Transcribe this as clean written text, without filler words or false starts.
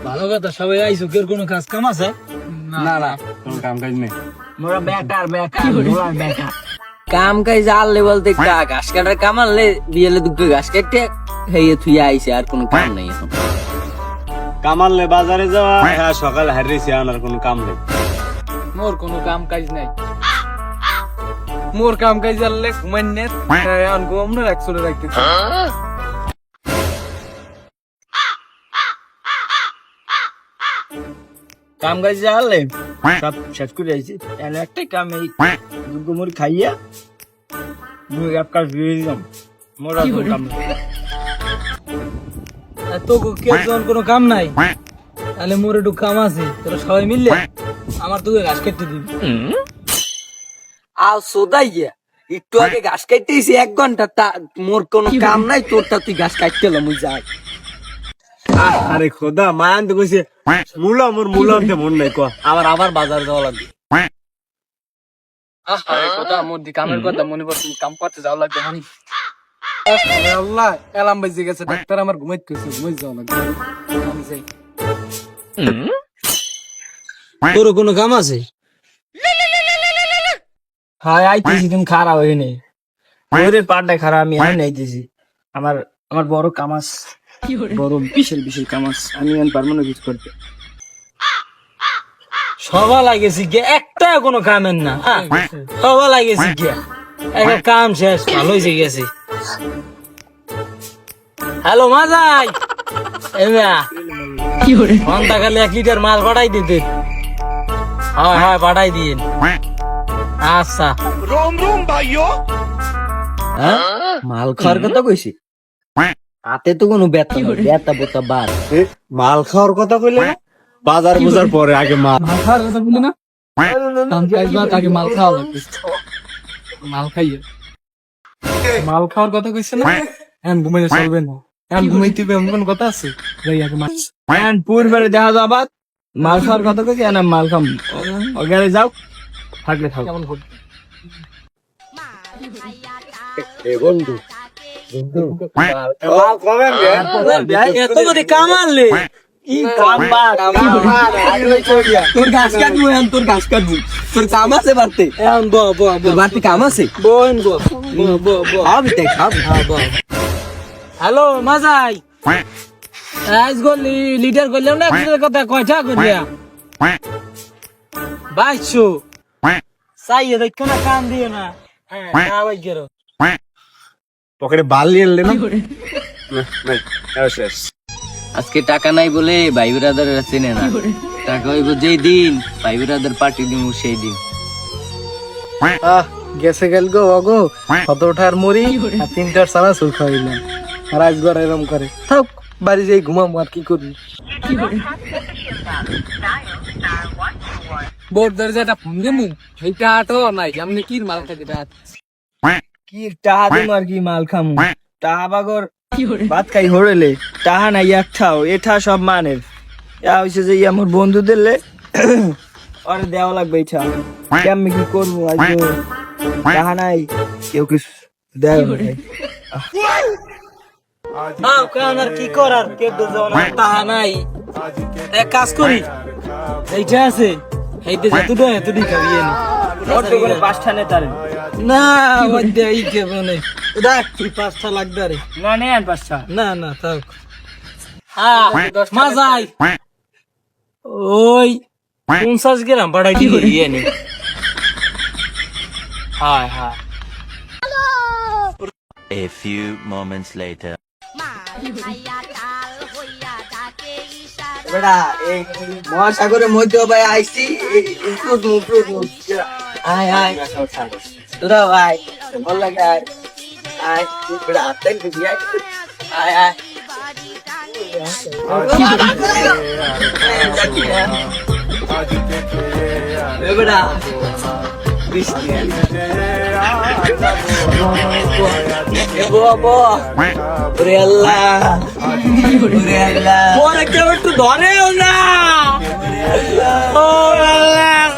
ভালো কথা, সবাই আইসো, কেউ কোনো কাজ কাম আছে? না না কোনো কাম কাজ নেই। মোরা বেকার বেকার মোরা বেকার। কাম কাজ আনলে বলতে ঘাস কাটার কাম আনলে বিয়েলে দুটো ঘাস কাটতে খাইয়ে থুই আইছে, আর কোনো কাম নেই এখন। কামাললে বাজারে যাওয়া, হ্যাঁ সকালে হারিয়েছি, আর কোনো কাম নেই। মোর কোনো কাম কাজ নাই, মোর কাম কাজ আনলে ঘুমাইনে আনগো আমরা একচলে রাখতেছি। কাম কাজ জানলে সব শেষ করে আইছি। এনে একটা কাম এই দুগো মুড়ি খাইয়া মুই এক কাজ দিয়ে দিলাম। মোরা কোনো কাম নেই। তো কেউ যখন কোনো কাম নাই, তাহলে মোর একটু কাম আছে, তোরা সবাই মিললে আমার তোকে ঘাস কেটে দিবি। আও সোদাইয়া একটু আগে ঘাস কাটতেছি 1 ঘন্টা, মোর কোনো কাম নাই, তোরটা তুই ঘাস কাটতে এলাম, মুই যাই। আরে খোদা মায়ান তো কইছে মূলা, মোর মূলা আনতে মন নাই কো, আবার বাজার যাওয়া লাগবে। আরে কথা মোর দি কামের কথা মনে পড়ছে, কাম করতে যাওয়া লাগবে মানে। আল্লাহ এলাম বেজে গেছে, ডাক্তার আমার ঘুমাইতেছে, ঘুমাই যাওয়া লাগবে। আমি যাই। তোর কোনো কাম আছে? হ্যাঁ আইতেছি, তুমি খারাপ হয়ে নেই। ওদের পাড়টায় খারাপ, আমি আই নাইতেছি। আমার আমার বড় কাম আছে, বড় বিশাল বিশাল কাম আছে, আমি আর পারবো না কিছু করতে। সবা লাগেছি গিয়া, একটা কোনো কামের না, সবা লাগেছি গিয়া, একটা কাম শেষ, ভালো হয়েছে গেছে। হ্যালো মাজাই, ঘন্টা খালি 1 লিটার মাল পাঠাই দিতে। হ্যাঁ হ্যাঁ পাঠাই দিন। আচ্ছা মাল খাওয়ার কথা কইছি, হাতে তো কোনো ব্যথা নাই, ব্যথা বোতা বার। মাল খাওয়ার কথা কইলে না, বাজার বুজার পরে আগে মাল। মাল খাওয়ার কথা বলি না, কাম কাজ বাদ আগে মাল খাওয়া লাগবে। মাল খাইয়ে মাল খাওয়ার কথা কইছে না, এখন ঘুমাইলে চলবে না, এখন ঘুমাইতে হবে এমন কোন কথা আছে? যাই আগে মাল পূর্বের দেখা যাবাত মাল খাওয়ার কথা কইছি, না মাল খাম ওখানে যাও, থাকলে থাক। কেমন হল? এ বন্ধু এত করে কামালে কি কামবার তোর ঘাস কাটবো, এখন তোর ঘাস কাটবো, তোর কাম আছে বাড়তে, এখন তোর বাড়তে কাম আছে। বোন খাবি তাই খাবি। হ্যালো মাজাই, আজ গলি লিটার করলাম না, কথা কয়টা করিয়া 2200 চাইয়ে দেখো না, কাম দিও না। হ্যাঁ ভাই গেরো পকেটে বাল নিয়ে এলে না, নাই শেষ। আজকে টাকা নাই বলে ভাই ব্রাদার চেনে না, টাকা হইব যেই দিন ভাই ব্রাদার পার্টি দিব সেই দিন। গেছে গেল গো অগো, 17টার মুড়ি আর 3টার সারা সুখ খাইলাম, আর আজ ঘর এরম করে থাক, বাড়ি যাই ঘুমাবো, আর কি করবি। বোর্ড ধরে যেটা ফোন দেবো সেইটা তো নাই, আমি কি মাল খাই যেটা কি টাহা দিম আর কি মাল খামু, টাহা বাগর ভাত খাই হরেলে টাহা নাই একটাও, এটা সব মানের। ইয়া হইছে যে আমার বন্ধুদের লে আরে দেওয়া লাগবে এটা, কেমনি কি করবো, আজ তো টাহা নাই, কেউ কিছু দেয় নাই। কারণ আর কি করার, কে তাহা নাই, এক কাজ করি, এইটা আছে এইটা যতটা এতটাই খাবিয়ে নি, অটো করে 5টা নেতারে না ওইটা এই কে মানে দেখ তুই 5টা লাগবে রে, না নেন 5টা, না না থাক। হ্যাঁ মাজাই ওই 50 গ্রাম বাড়াই দিবি ইয়ে নি। হ্যাঁ হ্যাঁ A few moments later. বেটা এই মহাসাগরের মধ্যে ভাই আইছি, আয় আয় তোরা ভাই ভালো লাগে, আয় আয় বেটা আতেন বুঝি, আয় আয় বেটা একটু ধরেও না, ও আল্লাহ